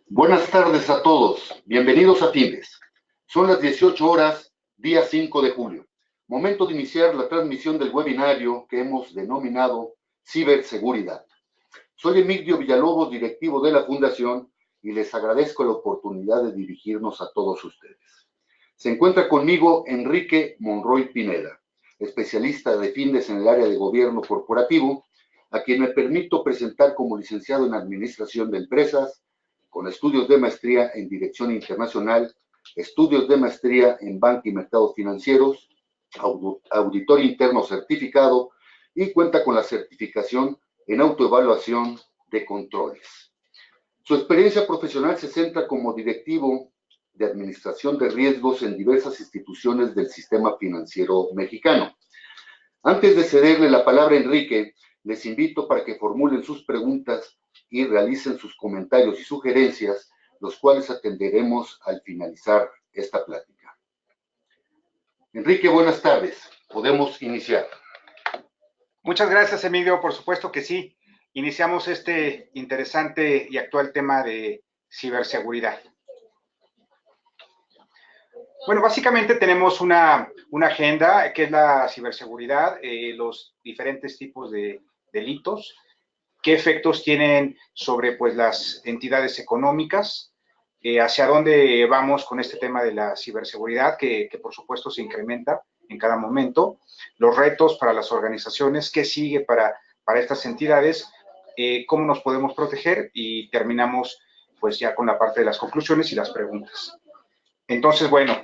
Buenas tardes a todos, bienvenidos a Times. Son las 18 horas, día 5 de julio. Momento de iniciar la transmisión del webinario que hemos denominado Ciberseguridad. Soy Emilio Villalobos, directivo de la Fundación, y les agradezco la oportunidad de dirigirnos a todos ustedes. Se encuentra conmigo Enrique Monroy Pineda, especialista de FINDES en el área de gobierno corporativo, a quien me permito presentar como licenciado en Administración de Empresas, con estudios de maestría en Dirección Internacional, estudios de maestría en Banca y Mercados Financieros, auditor interno certificado y cuenta con la certificación en autoevaluación de controles. Su experiencia profesional se centra como directivo de administración de riesgos en diversas instituciones del sistema financiero mexicano. Antes de cederle la palabra a Enrique, les invito para que formulen sus preguntas y realicen sus comentarios y sugerencias, los cuales atenderemos al finalizar esta plática. Enrique, buenas tardes. Podemos iniciar. Muchas gracias, Emilio. Por supuesto que sí. Iniciamos este interesante y actual tema de ciberseguridad. Bueno, básicamente tenemos una agenda que es la ciberseguridad, los diferentes tipos de delitos, qué efectos tienen sobre pues, las entidades económicas, hacia dónde vamos con este tema de la ciberseguridad, que por supuesto se incrementa en cada momento, los retos para las organizaciones, qué sigue para estas entidades, cómo nos podemos proteger y terminamos pues ya con la parte de las conclusiones y las preguntas. Entonces, bueno,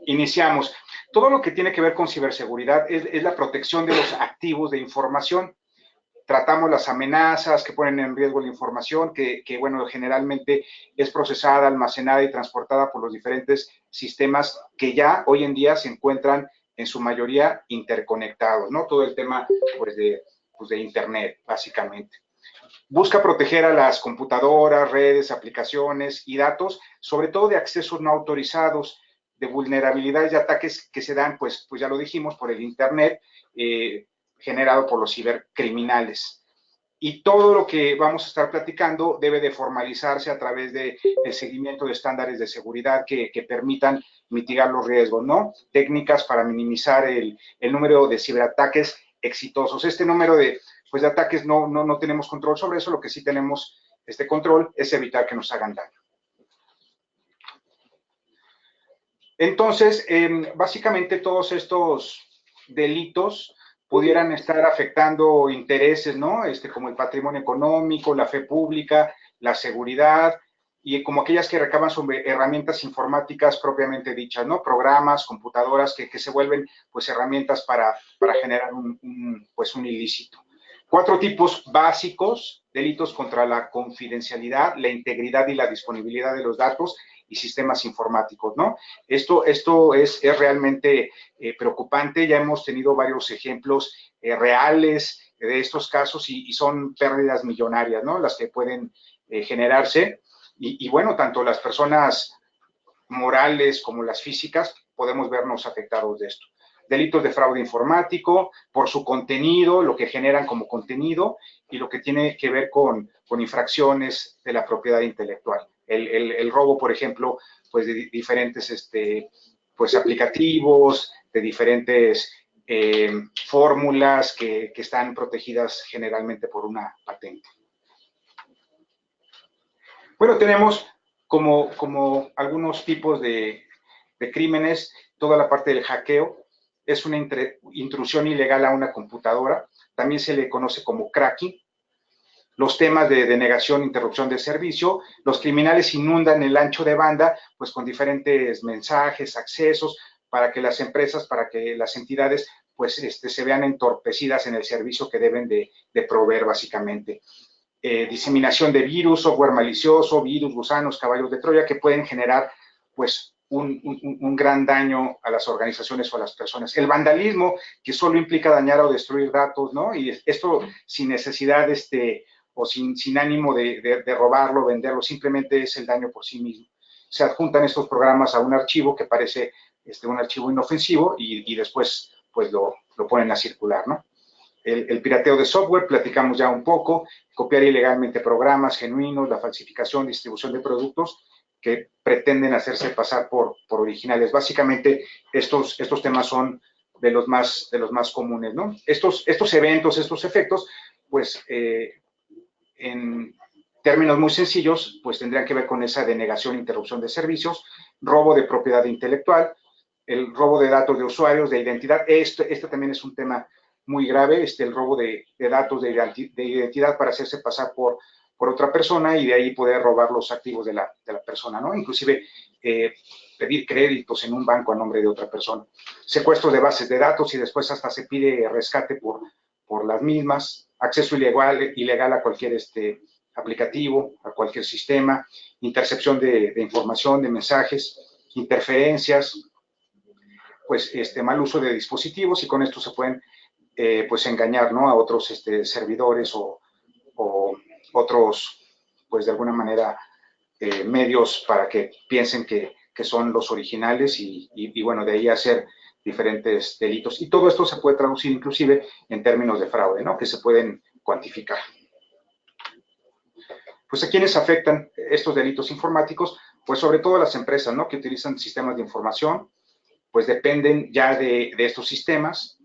iniciamos. Todo lo que tiene que ver con ciberseguridad es la protección de los activos de información. Tratamos las amenazas que ponen en riesgo la información, que bueno, generalmente es procesada, almacenada y transportada por los diferentes sistemas que ya hoy en día se encuentran en su mayoría interconectados, ¿no? Todo el tema, pues, de Internet, básicamente. Busca proteger a las computadoras, redes, aplicaciones y datos, sobre todo de accesos no autorizados, de vulnerabilidades y ataques que se dan, pues ya lo dijimos, por el Internet, generado por los cibercriminales. Y todo lo que vamos a estar platicando debe de formalizarse a través del seguimiento de estándares de seguridad que permitan mitigar los riesgos, ¿no? Técnicas para minimizar el número de ciberataques exitosos. Este número de ataques no tenemos control sobre eso, lo que sí tenemos control es evitar que nos hagan daño. Entonces, básicamente todos estos delitos pudieran estar afectando intereses, ¿no? Como el patrimonio económico, la fe pública, la seguridad, y como aquellas que recaban sobre herramientas informáticas propiamente dichas, ¿no? Programas, computadoras que se vuelven, pues, herramientas para generar un ilícito. 4 tipos básicos: delitos contra la confidencialidad, la integridad y la disponibilidad de los datos y sistemas informáticos, ¿no? Esto es realmente preocupante. Ya hemos tenido varios ejemplos reales de estos casos y son pérdidas millonarias, ¿no? Las que pueden generarse. Y bueno, tanto las personas morales como las físicas podemos vernos afectados de esto. Delitos de fraude informático, por su contenido, lo que generan como contenido, y lo que tiene que ver con infracciones de la propiedad intelectual. El robo, por ejemplo, pues de diferentes pues aplicativos, de diferentes fórmulas que están protegidas generalmente por una patente. Bueno, tenemos como algunos tipos de crímenes, toda la parte del hackeo. Es una intrusión ilegal a una computadora, también se le conoce como cracking. Los temas de denegación, interrupción de servicio, los criminales inundan el ancho de banda, pues con diferentes mensajes, accesos, para que las empresas, para que las entidades, pues se vean entorpecidas en el servicio que deben de proveer básicamente. Diseminación de virus, software malicioso, virus, gusanos, caballos de Troya, que pueden generar, pues, un gran daño a las organizaciones o a las personas. El vandalismo, que solo implica dañar o destruir datos, ¿no? Y esto sin necesidad o sin ánimo de robarlo, venderlo, simplemente es el daño por sí mismo. Se adjuntan estos programas a un archivo que parece un archivo inofensivo y después pues lo ponen a circular, ¿no? El pirateo de software, platicamos ya un poco, copiar ilegalmente programas genuinos, la falsificación, distribución de productos que pretenden hacerse pasar por originales. Básicamente, estos temas son de los más comunes, ¿no? Estos eventos, estos efectos, pues, en términos muy sencillos, pues tendrían que ver con esa denegación e interrupción de servicios, robo de propiedad intelectual, el robo de datos de usuarios, de identidad. Este también es un tema muy grave, el robo de datos de identidad para hacerse pasar por otra persona y de ahí poder robar los activos de la persona, ¿no? Inclusive pedir créditos en un banco a nombre de otra persona. Secuestro de bases de datos y después hasta se pide rescate por las mismas. Acceso ilegal a cualquier aplicativo, a cualquier sistema. Intercepción de información, de mensajes, interferencias, pues mal uso de dispositivos, y con esto se pueden pues engañar, ¿no?, a otros servidores o otros, pues de alguna manera, medios para que piensen que son los originales y bueno, de ahí hacer diferentes delitos. Y todo esto se puede traducir inclusive en términos de fraude, ¿no?, que se pueden cuantificar. Pues ¿a quiénes afectan estos delitos informáticos? Pues sobre todo las empresas, ¿no?, que utilizan sistemas de información, pues dependen ya de estos sistemas.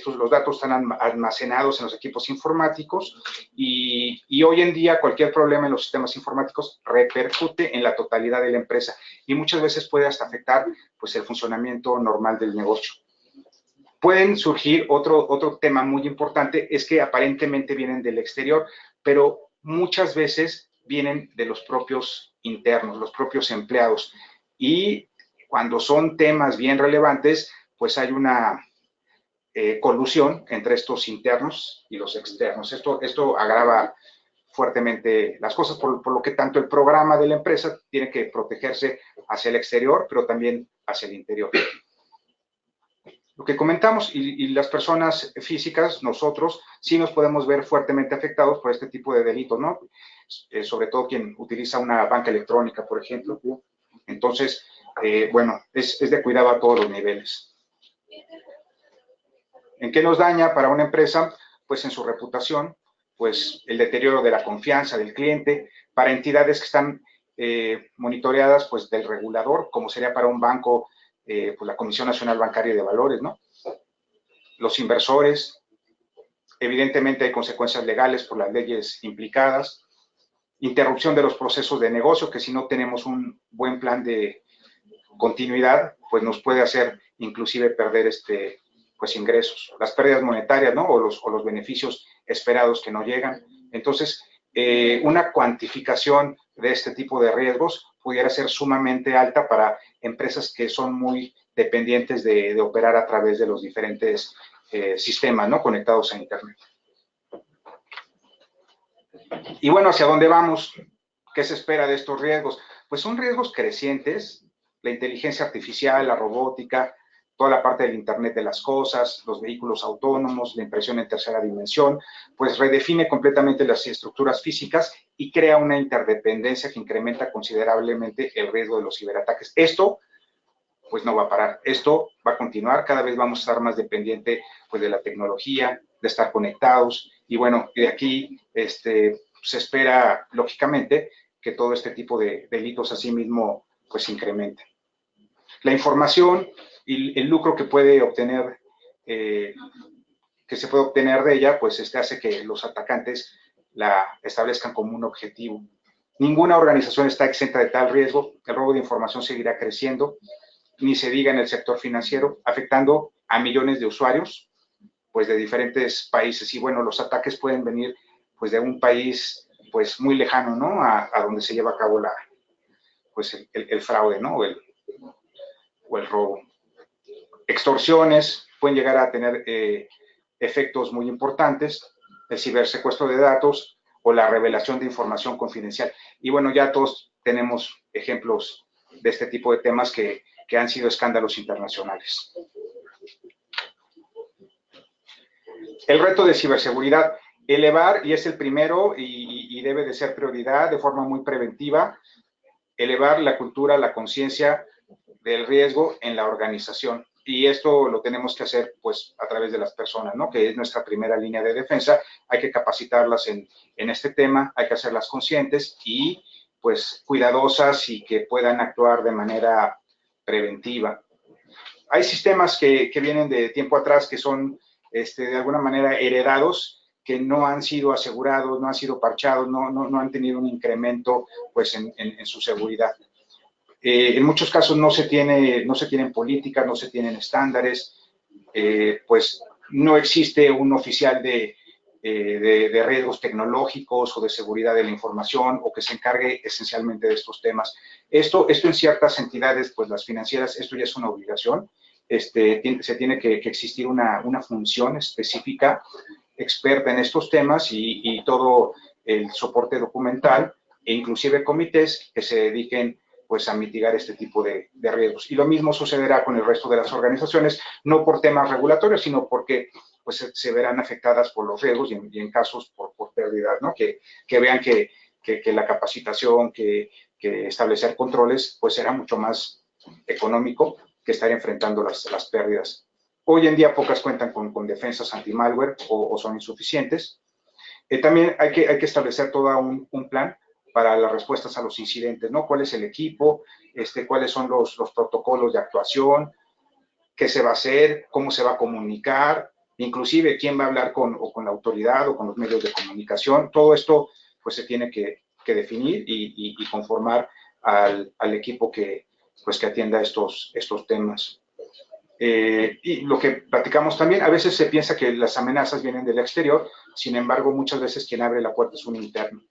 Los datos están almacenados en los equipos informáticos y hoy en día cualquier problema en los sistemas informáticos repercute en la totalidad de la empresa y muchas veces puede hasta afectar pues el funcionamiento normal del negocio. Pueden surgir otro tema muy importante, es que aparentemente vienen del exterior, pero muchas veces vienen de los propios internos, los propios empleados, y cuando son temas bien relevantes, pues hay una colusión entre estos internos y los externos. Esto agrava fuertemente las cosas, por lo que tanto el programa de la empresa tiene que protegerse hacia el exterior, pero también hacia el interior. Lo que comentamos, y las personas físicas, nosotros, sí nos podemos ver fuertemente afectados por este tipo de delitos, ¿no? Sobre todo quien utiliza una banca electrónica, por ejemplo. Entonces, bueno, es de cuidado a todos los niveles. ¿En qué nos daña para una empresa? Pues en su reputación, pues el deterioro de la confianza del cliente, para entidades que están monitoreadas pues del regulador, como sería para un banco, pues la Comisión Nacional Bancaria de Valores, ¿no? Los inversores, evidentemente hay consecuencias legales por las leyes implicadas, interrupción de los procesos de negocio, que si no tenemos un buen plan de continuidad, pues nos puede hacer inclusive perder pues ingresos, las pérdidas monetarias, ¿no?, o los beneficios esperados que no llegan. Entonces, una cuantificación de este tipo de riesgos pudiera ser sumamente alta para empresas que son muy dependientes de operar a través de los diferentes sistemas, ¿no?, conectados a Internet. Y bueno, ¿hacia dónde vamos? ¿Qué se espera de estos riesgos? Pues son riesgos crecientes. La inteligencia artificial, la robótica, toda la parte del Internet de las cosas, los vehículos autónomos, la impresión en tercera dimensión, pues redefine completamente las estructuras físicas y crea una interdependencia que incrementa considerablemente el riesgo de los ciberataques. Esto, pues no va a parar. Esto va a continuar. Cada vez vamos a estar más dependiente, pues, de la tecnología, de estar conectados. Y bueno, de aquí se espera, lógicamente, que todo este tipo de delitos asimismo pues incrementen. La información y el lucro que puede obtener, que se puede obtener de ella, pues hace que los atacantes la establezcan como un objetivo. Ninguna organización está exenta de tal riesgo. El robo de información seguirá creciendo, ni se diga en el sector financiero, afectando a millones de usuarios, pues de diferentes países. Y bueno, los ataques pueden venir pues de un país pues muy lejano, ¿no?, a donde se lleva a cabo pues el fraude, ¿no?, o el robo. Extorsiones pueden llegar a tener efectos muy importantes, el cibersecuestro de datos o la revelación de información confidencial. Y bueno, ya todos tenemos ejemplos de este tipo de temas que han sido escándalos internacionales. El reto de ciberseguridad, elevar, y es el primero y debe de ser prioridad de forma muy preventiva, elevar la cultura, la conciencia del riesgo en la organización. Y esto lo tenemos que hacer, pues, a través de las personas, ¿no? Que es nuestra primera línea de defensa. Hay que capacitarlas en este tema, hay que hacerlas conscientes y, pues, cuidadosas y que puedan actuar de manera preventiva. Hay sistemas que vienen de tiempo atrás que son, de alguna manera, heredados, que no han sido asegurados, no han sido parchados, no han tenido un incremento, pues, en su seguridad. En muchos casos no se tienen políticas, no se tienen estándares, pues no existe un oficial de riesgos tecnológicos o de seguridad de la información o que se encargue esencialmente de estos temas. Esto en ciertas entidades, pues las financieras, esto ya es una obligación. Se tiene que existir una función específica, experta en estos temas y todo el soporte documental e inclusive comités que se dediquen, pues, a mitigar este tipo de riesgos. Y lo mismo sucederá con el resto de las organizaciones, no por temas regulatorios, sino porque, pues, se verán afectadas por los riesgos y en casos por pérdida, ¿no? Que vean que la capacitación, que establecer controles, pues será mucho más económico que estar enfrentando las pérdidas. Hoy en día pocas cuentan con defensas anti-malware o son insuficientes. También hay que establecer todo un plan para las respuestas a los incidentes, ¿no? ¿Cuál es el equipo? ¿Cuáles son los protocolos de actuación? ¿Qué se va a hacer? ¿Cómo se va a comunicar? Inclusive, ¿quién va a hablar con la autoridad o con los medios de comunicación? Todo esto, pues, se tiene que definir y conformar al equipo que atienda estos temas. Y lo que platicamos también, a veces se piensa que las amenazas vienen del exterior, sin embargo, muchas veces quien abre la puerta es un interno.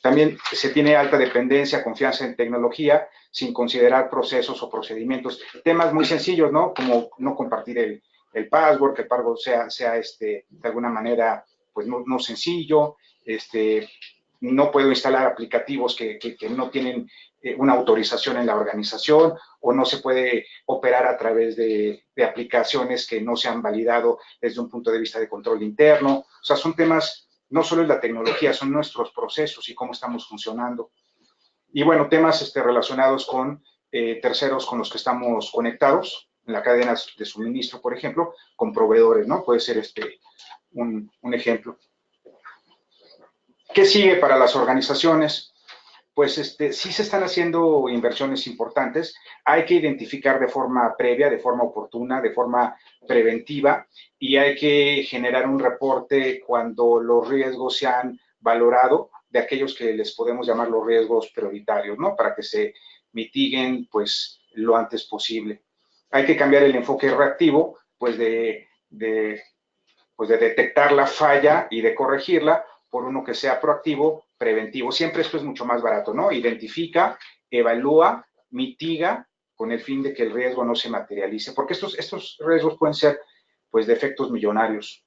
También se tiene alta dependencia, confianza en tecnología, sin considerar procesos o procedimientos. Temas muy sencillos, ¿no? Como no compartir el password, que el password sea de alguna manera, pues, no sencillo. No puedo instalar aplicativos que no tienen una autorización en la organización, o no se puede operar a través de aplicaciones que no se han validado desde un punto de vista de control interno. O sea, son temas, no solo es la tecnología, son nuestros procesos y cómo estamos funcionando. Y bueno, temas relacionados con terceros con los que estamos conectados, en la cadena de suministro, por ejemplo, con proveedores, ¿no? Puede ser un ejemplo. ¿Qué sigue para las organizaciones? Pues sí se están haciendo inversiones importantes. Hay que identificar de forma previa, de forma oportuna, de forma preventiva, y hay que generar un reporte cuando los riesgos se han valorado, de aquellos que les podemos llamar los riesgos prioritarios, ¿no? Para que se mitiguen, pues, lo antes posible. Hay que cambiar el enfoque reactivo, pues, de detectar la falla y de corregirla, por uno que sea proactivo, preventivo. Siempre esto es mucho más barato, ¿no? Identifica, evalúa, mitiga, con el fin de que el riesgo no se materialice, porque estos riesgos pueden ser, pues, de efectos millonarios.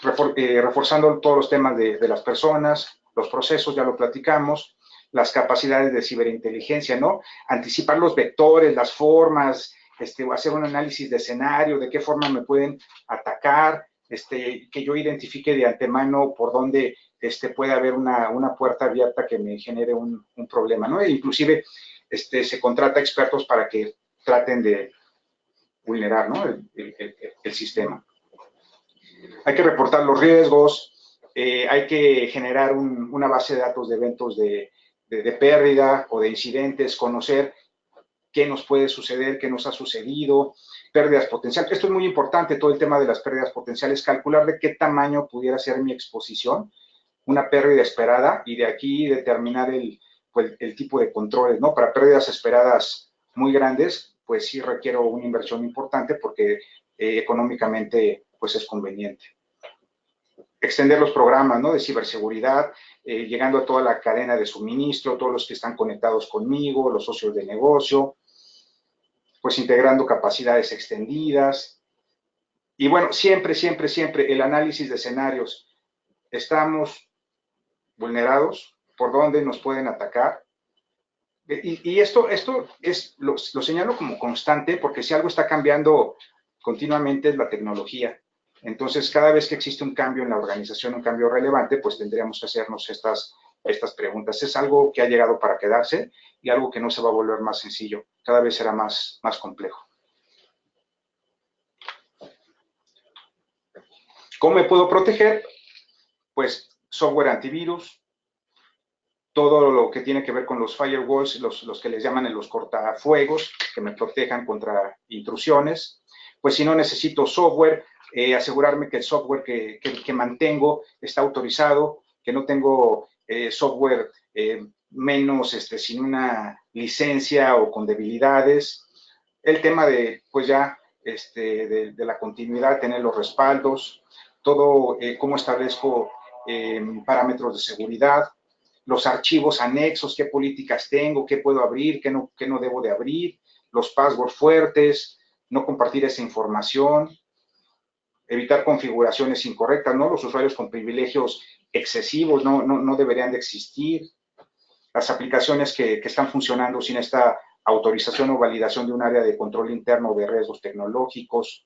Reforzando todos los temas de las personas, los procesos, ya lo platicamos, las capacidades de ciberinteligencia, ¿no? Anticipar los vectores, las formas, hacer un análisis de escenario, de qué forma me pueden atacar, que yo identifique de antemano por dónde puede haber una puerta abierta que me genere un problema, ¿no? E inclusive se contrata expertos para que traten de vulnerar, ¿no? el sistema. Hay que reportar los riesgos, hay que generar una base de datos de eventos de pérdida o de incidentes, conocer qué nos puede suceder, qué nos ha sucedido, pérdidas potenciales. Esto es muy importante, todo el tema de las pérdidas potenciales, calcular de qué tamaño pudiera ser mi exposición, una pérdida esperada, y de aquí determinar el tipo de controles, ¿no? Para pérdidas esperadas muy grandes, pues sí requiero una inversión importante porque económicamente, pues, es conveniente. Extender los programas, ¿no? De ciberseguridad, llegando a toda la cadena de suministro, todos los que están conectados conmigo, los socios de negocio, pues integrando capacidades extendidas. Y bueno, siempre el análisis de escenarios. ¿Estamos vulnerados? ¿Por dónde nos pueden atacar? Y esto lo señalo como constante, porque si algo está cambiando continuamente es la tecnología. Entonces, cada vez que existe un cambio en la organización, un cambio relevante, pues tendríamos que hacernos estas preguntas. Es algo que ha llegado para quedarse y algo que no se va a volver más sencillo. Cada vez será más complejo. ¿Cómo me puedo proteger? Pues software antivirus, todo lo que tiene que ver con los firewalls, los que les llaman en los cortafuegos, que me protejan contra intrusiones. Pues si no necesito software, asegurarme que el software que mantengo está autorizado, que no tengo software menos sin una licencia o con debilidades. El tema de, pues ya, de la continuidad, tener los respaldos, todo, cómo establezco parámetros de seguridad, los archivos anexos, qué políticas tengo, qué puedo abrir, qué no debo de abrir, los passwords fuertes, no compartir esa información, evitar configuraciones incorrectas, ¿no? Los usuarios con privilegios excesivos no deberían de existir, las aplicaciones que están funcionando sin esta autorización o validación de un área de control interno de riesgos tecnológicos,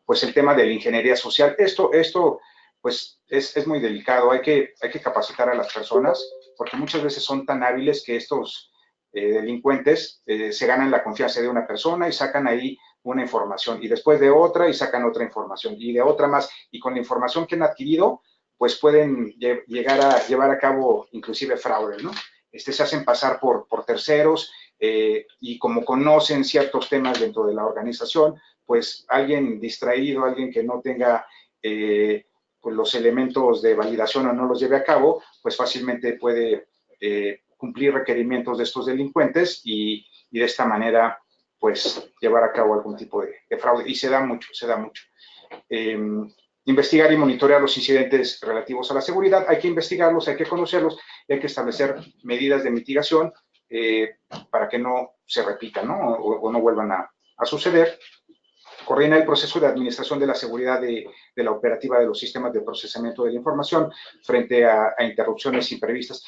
pues el tema de la ingeniería social. Esto pues es muy delicado, hay que capacitar a las personas, porque muchas veces son tan hábiles que estos delincuentes se ganan la confianza de una persona y sacan ahí una información, y después de otra y sacan otra información, y de otra más, y con la información que han adquirido, pues pueden llegar a llevar a cabo inclusive fraude, ¿no? Se hacen pasar por terceros y como conocen ciertos temas dentro de la organización, pues alguien distraído, alguien que no tenga pues los elementos de validación o no los lleve a cabo, pues fácilmente puede cumplir requerimientos de estos delincuentes y de esta manera pues llevar a cabo algún tipo de fraude. Y se da mucho, se da mucho. Investigar y monitorear los incidentes relativos a la seguridad. Hay que investigarlos, hay que conocerlos, hay que establecer medidas de mitigación para que no se repitan, ¿no? O no vuelvan a suceder. Coordina el proceso de administración de la seguridad de la operativa de los sistemas de procesamiento de la información frente a interrupciones imprevistas.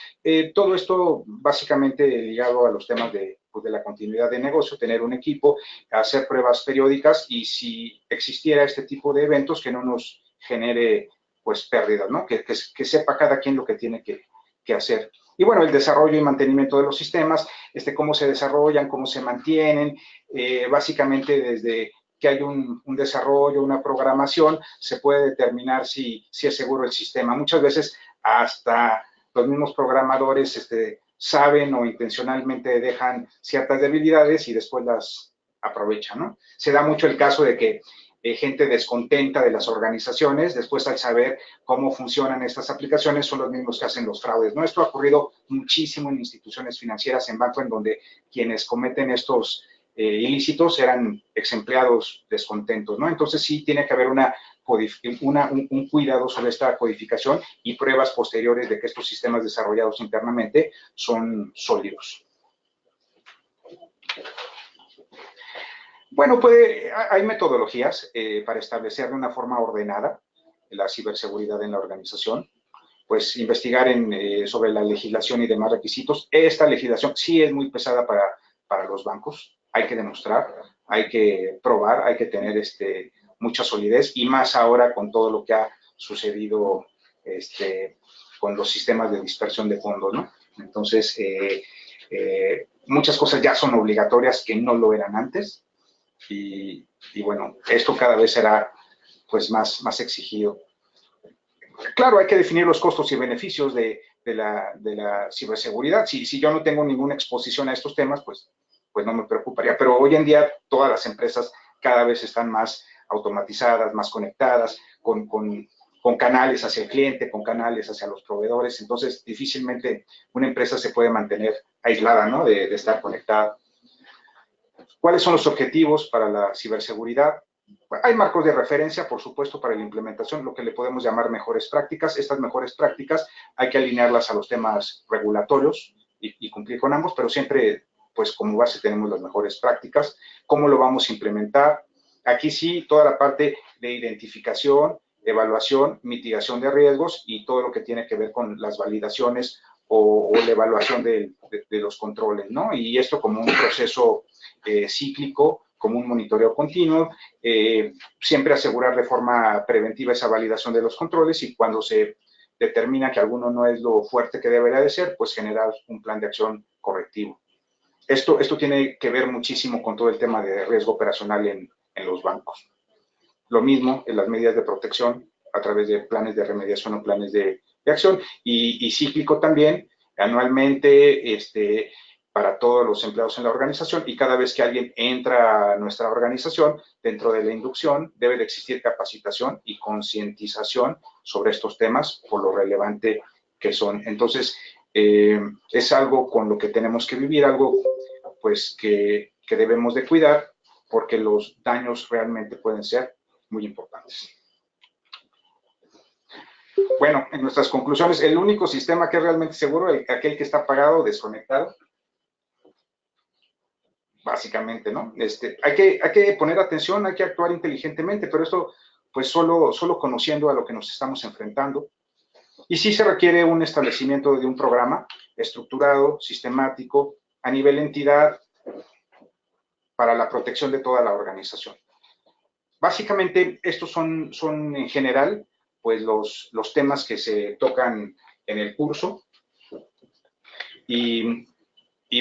Todo esto básicamente ligado a los temas de la continuidad de negocio, tener un equipo, hacer pruebas periódicas y si existiera este tipo de eventos que no nos genere pues pérdidas, ¿no? Que sepa cada quien lo que tiene que hacer. Y bueno, el desarrollo y mantenimiento de los sistemas, cómo se desarrollan, cómo se mantienen, básicamente desde que hay un desarrollo, una programación, se puede determinar si es seguro el sistema. Muchas veces hasta los mismos programadores saben o intencionalmente dejan ciertas debilidades y después las aprovechan, ¿no? Se da mucho el caso de que gente descontenta de las organizaciones, después al saber cómo funcionan estas aplicaciones, son los mismos que hacen los fraudes, ¿no? Esto ha ocurrido muchísimo en instituciones financieras, en bancos, en donde quienes cometen estos ilícitos eran ex empleados descontentos, ¿no? Entonces sí tiene que haber un cuidado sobre esta codificación y pruebas posteriores de que estos sistemas desarrollados internamente son sólidos. Bueno, hay metodologías para establecer de una forma ordenada la ciberseguridad en la organización, pues investigar sobre la legislación y demás requisitos. Esta legislación sí es muy pesada para los bancos, hay que demostrar, hay que probar, hay que tener mucha solidez y más ahora con todo lo que ha sucedido con los sistemas de dispersión de fondos, ¿no? Entonces, muchas cosas ya son obligatorias que no lo eran antes y bueno, esto cada vez será pues más exigido. Claro, hay que definir los costos y beneficios de la ciberseguridad. Si yo no tengo ninguna exposición a estos temas, pues no me preocuparía. Pero hoy en día todas las empresas cada vez están más automatizadas, más conectadas, con canales hacia el cliente, con canales hacia los proveedores. Entonces, difícilmente una empresa se puede mantener aislada, ¿no? de estar conectada. ¿Cuáles son los objetivos para la ciberseguridad? Hay marcos de referencia, por supuesto, para la implementación, lo que le podemos llamar mejores prácticas. Estas mejores prácticas hay que alinearlas a los temas regulatorios y cumplir con ambos, pero siempre, pues como base tenemos las mejores prácticas. ¿Cómo lo vamos a implementar? Aquí sí, toda la parte de identificación, evaluación, mitigación de riesgos y todo lo que tiene que ver con las validaciones o la evaluación de los controles, ¿no? Y esto como un proceso cíclico, como un monitoreo continuo, siempre asegurar de forma preventiva esa validación de los controles y cuando se determina que alguno no es lo fuerte que debería de ser, pues generar un plan de acción correctivo. Esto tiene que ver muchísimo con todo el tema de riesgo operacional en los bancos. Lo mismo en las medidas de protección a través de planes de remediación o planes de acción, y cíclico también, anualmente, para todos los empleados en la organización, y cada vez que alguien entra a nuestra organización, dentro de la inducción, debe de existir capacitación y concientización sobre estos temas, por lo relevante que son. Entonces, es algo con lo que tenemos que vivir, algo pues que debemos de cuidar, porque los daños realmente pueden ser muy importantes. Bueno, en nuestras conclusiones, el único sistema que es realmente seguro es aquel que está apagado o desconectado. Básicamente, ¿no? Hay que poner atención, hay que actuar inteligentemente, pero esto, pues, solo conociendo a lo que nos estamos enfrentando. Y sí se requiere un establecimiento de un programa estructurado, sistemático, a nivel entidad, para la protección de toda la organización. Básicamente, estos son en general, pues, los temas que se tocan en el curso. Y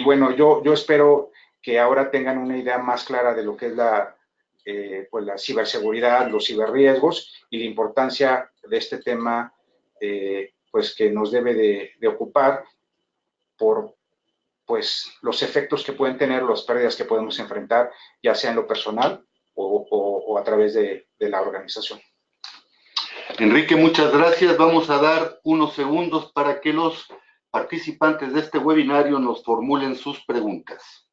bueno, yo espero que ahora tengan una idea más clara de lo que es pues la ciberseguridad, los ciberriesgos y la importancia de este tema, pues, que nos debe de ocupar por, pues, los efectos que pueden tener, las pérdidas que podemos enfrentar, ya sea en lo personal o a través de la organización. Enrique, muchas gracias. Vamos a dar unos segundos para que los participantes de este webinario nos formulen sus preguntas.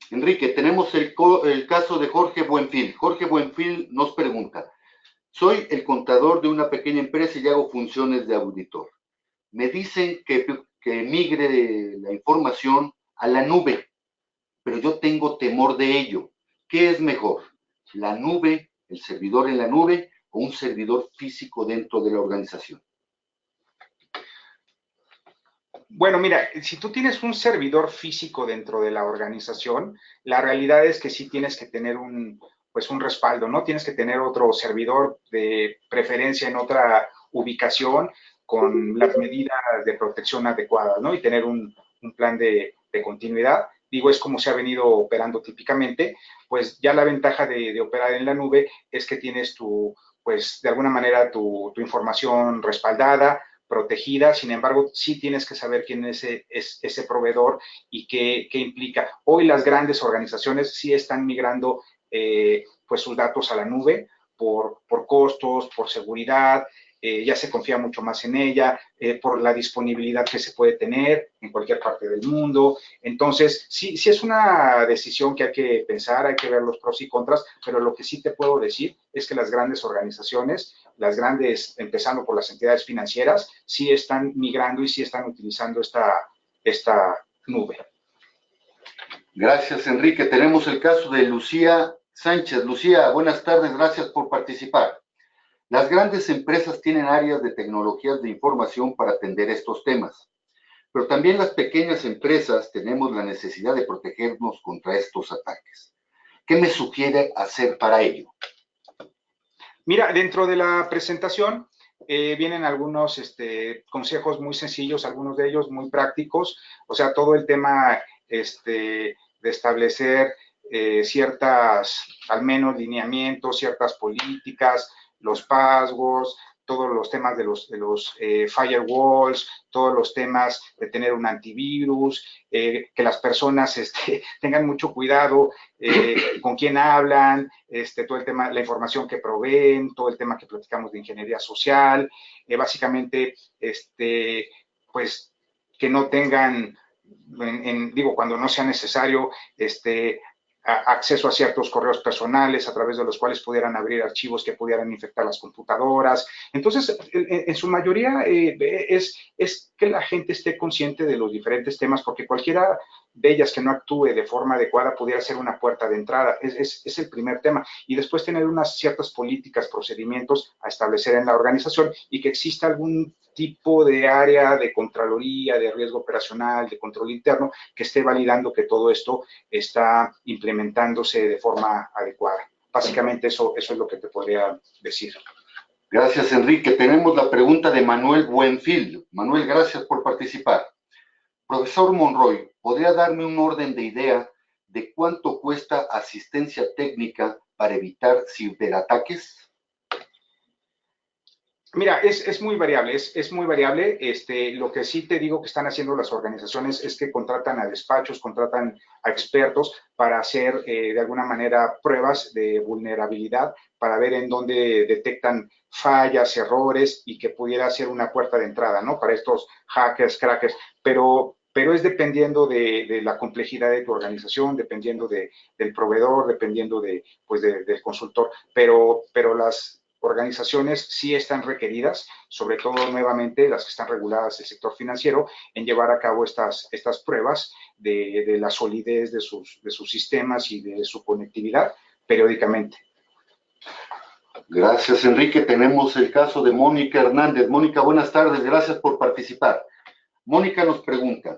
Enrique, tenemos el caso de Jorge Buenfil. Jorge Buenfil nos pregunta: soy el contador de una pequeña empresa y hago funciones de auditor. Me dicen que migre la información a la nube, pero yo tengo temor de ello. ¿Qué es mejor? ¿La nube, el servidor en la nube, o un servidor físico dentro de la organización? Bueno, mira, si tú tienes un servidor físico dentro de la organización, la realidad es que sí tienes que tener pues un respaldo, ¿no? Tienes que tener otro servidor de preferencia en otra ubicación con las medidas de protección adecuadas, ¿no? Y tener un plan de continuidad. Digo, es como se ha venido operando típicamente, pues ya la ventaja de operar en la nube es que tienes pues de alguna manera tu información respaldada, protegida. Sin embargo, sí tienes que saber quién es ese proveedor y qué implica. Hoy las grandes organizaciones sí están migrando pues sus datos a la nube por costos, por seguridad, ya se confía mucho más en ella, por la disponibilidad que se puede tener en cualquier parte del mundo. Entonces, sí es una decisión que hay que pensar, hay que ver los pros y contras, pero lo que sí te puedo decir es que las grandes organizaciones, las grandes, empezando por las entidades financieras, sí están migrando y sí están utilizando esta nube. Gracias, Enrique. Tenemos el caso de Lucía Sánchez. Lucía, buenas tardes, gracias por participar. Las grandes empresas tienen áreas de tecnologías de información para atender estos temas, pero también las pequeñas empresas tenemos la necesidad de protegernos contra estos ataques. ¿Qué me sugiere hacer para ello? Mira, dentro de la presentación vienen algunos consejos muy sencillos, algunos de ellos muy prácticos, o sea, todo el tema de establecer ciertas, al menos, lineamientos, ciertas políticas, los passwords, todos los temas de los firewalls, todos los temas de tener un antivirus, que las personas tengan mucho cuidado con quién hablan, todo el tema, la información que proveen, todo el tema que platicamos de ingeniería social, básicamente, pues, que no tengan, digo, cuando no sea necesario, acceso a ciertos correos personales a través de los cuales pudieran abrir archivos que pudieran infectar las computadoras. Entonces, en su mayoría es que la gente esté consciente de los diferentes temas, porque cualquiera de ellas que no actúe de forma adecuada pudiera ser una puerta de entrada. Es el primer tema. Y después tener unas ciertas políticas, procedimientos a establecer en la organización y que exista algún tipo de área de contraloría, de riesgo operacional, de control interno, que esté validando que todo esto está implementándose de forma adecuada. Básicamente eso es lo que te podría decir. Gracias, Enrique. Tenemos la pregunta de Manuel Buenfil. Manuel, gracias por participar. Profesor Monroy, ¿podría darme un orden de idea de cuánto cuesta asistencia técnica para evitar ciberataques? Mira, es muy variable, es muy variable. Lo que sí te digo que están haciendo las organizaciones es que contratan a despachos, contratan a expertos para hacer de alguna manera pruebas de vulnerabilidad para ver en dónde detectan fallas, errores y que pudiera ser una puerta de entrada, ¿no? Para estos hackers, crackers, pero es dependiendo de la complejidad de tu organización, dependiendo del proveedor, dependiendo pues del consultor, pero las organizaciones sí están requeridas, sobre todo nuevamente las que están reguladas del sector financiero, en llevar a cabo estas pruebas de la solidez de sus sistemas y de su conectividad periódicamente. Gracias, Enrique. Tenemos el caso de Mónica Hernández. Mónica, buenas tardes. Gracias por participar. Mónica nos pregunta,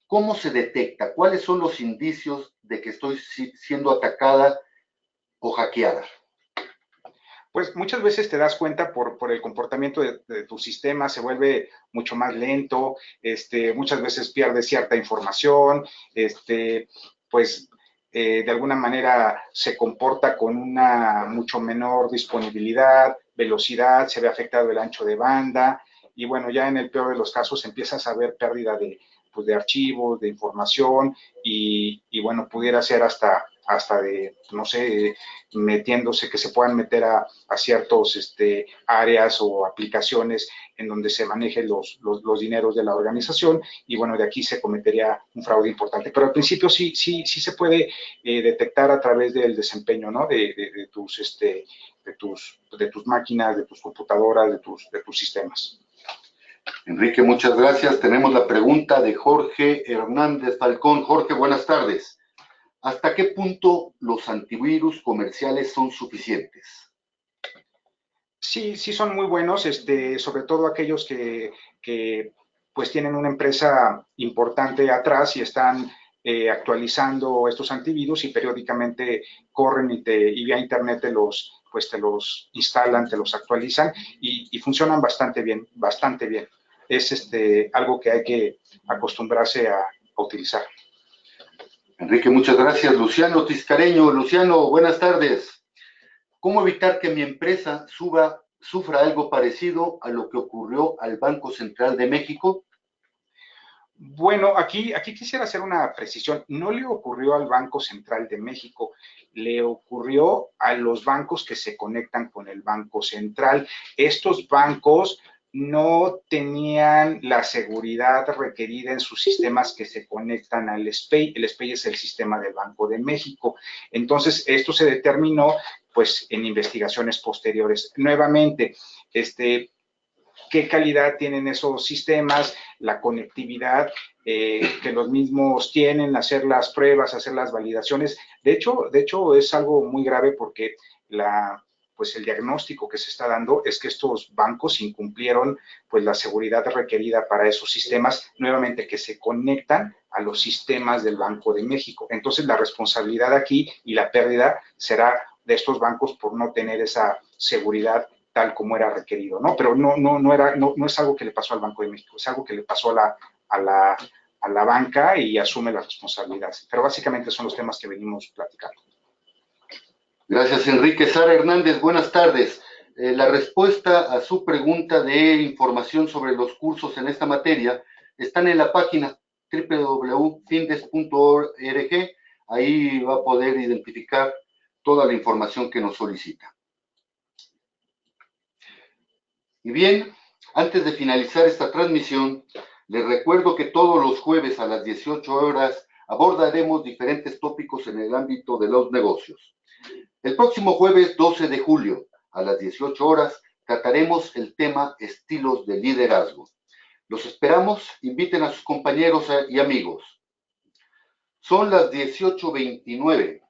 ¿cómo se detecta? ¿Cuáles son los indicios de que estoy siendo atacada o hackeada? Pues muchas veces te das cuenta por el comportamiento de tu sistema, se vuelve mucho más lento, muchas veces pierdes cierta información, pues de alguna manera se comporta con una mucho menor disponibilidad, velocidad, se ve afectado el ancho de banda y bueno, ya en el peor de los casos empiezas a ver pérdida pues de archivos, de información y bueno, pudiera ser hasta de, no sé, metiéndose, que se puedan meter a ciertos áreas o aplicaciones en donde se manejen los dineros de la organización y bueno, de aquí se cometería un fraude importante. Pero al principio sí se puede detectar a través del desempeño, ¿no? De tus máquinas, de tus computadoras, de tus sistemas. Enrique, muchas gracias. Tenemos la pregunta de Jorge Hernández Falcón. Jorge, buenas tardes. ¿Hasta qué punto los antivirus comerciales son suficientes? Sí son muy buenos, sobre todo aquellos que pues tienen una empresa importante atrás y están actualizando estos antivirus y periódicamente corren y vía internet te los instalan, te los actualizan y funcionan bastante bien, bastante bien. Es algo que hay que acostumbrarse a utilizar. Enrique, muchas gracias. Luciano Tiscareño. Luciano, buenas tardes. ¿Cómo evitar que mi empresa sufra algo parecido a lo que ocurrió al Banco Central de México? Bueno, aquí quisiera hacer una precisión. No le ocurrió al Banco Central de México, le ocurrió a los bancos que se conectan con el Banco Central. Estos bancos no tenían la seguridad requerida en sus sistemas que se conectan al SPEI. El SPEI es el sistema del Banco de México. Entonces, esto se determinó, pues, en investigaciones posteriores. Nuevamente, qué calidad tienen esos sistemas, la conectividad que los mismos tienen, hacer las pruebas, hacer las validaciones. De hecho es algo muy grave porque pues el diagnóstico que se está dando es que estos bancos incumplieron pues la seguridad requerida para esos sistemas, nuevamente que se conectan a los sistemas del Banco de México. Entonces la responsabilidad aquí y la pérdida será de estos bancos por no tener esa seguridad tal como era requerido, ¿no? Pero no es algo que le pasó al Banco de México, es algo que le pasó a la banca y asume la responsabilidad. Pero básicamente son los temas que venimos platicando. Gracias, Enrique. Sara Hernández, buenas tardes. La respuesta a su pregunta de información sobre los cursos en esta materia están en la página www.findes.org. Ahí va a poder identificar toda la información que nos solicita. Y bien, antes de finalizar esta transmisión, les recuerdo que todos los jueves a las 18 horas abordaremos diferentes tópicos en el ámbito de los negocios. El próximo jueves 12 de julio a las 18 horas trataremos el tema estilos de liderazgo. Los esperamos, inviten a sus compañeros y amigos. Son las 18:29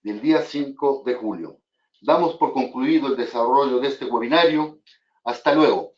del día 5 de julio. Damos por concluido el desarrollo de este webinario. Hasta luego.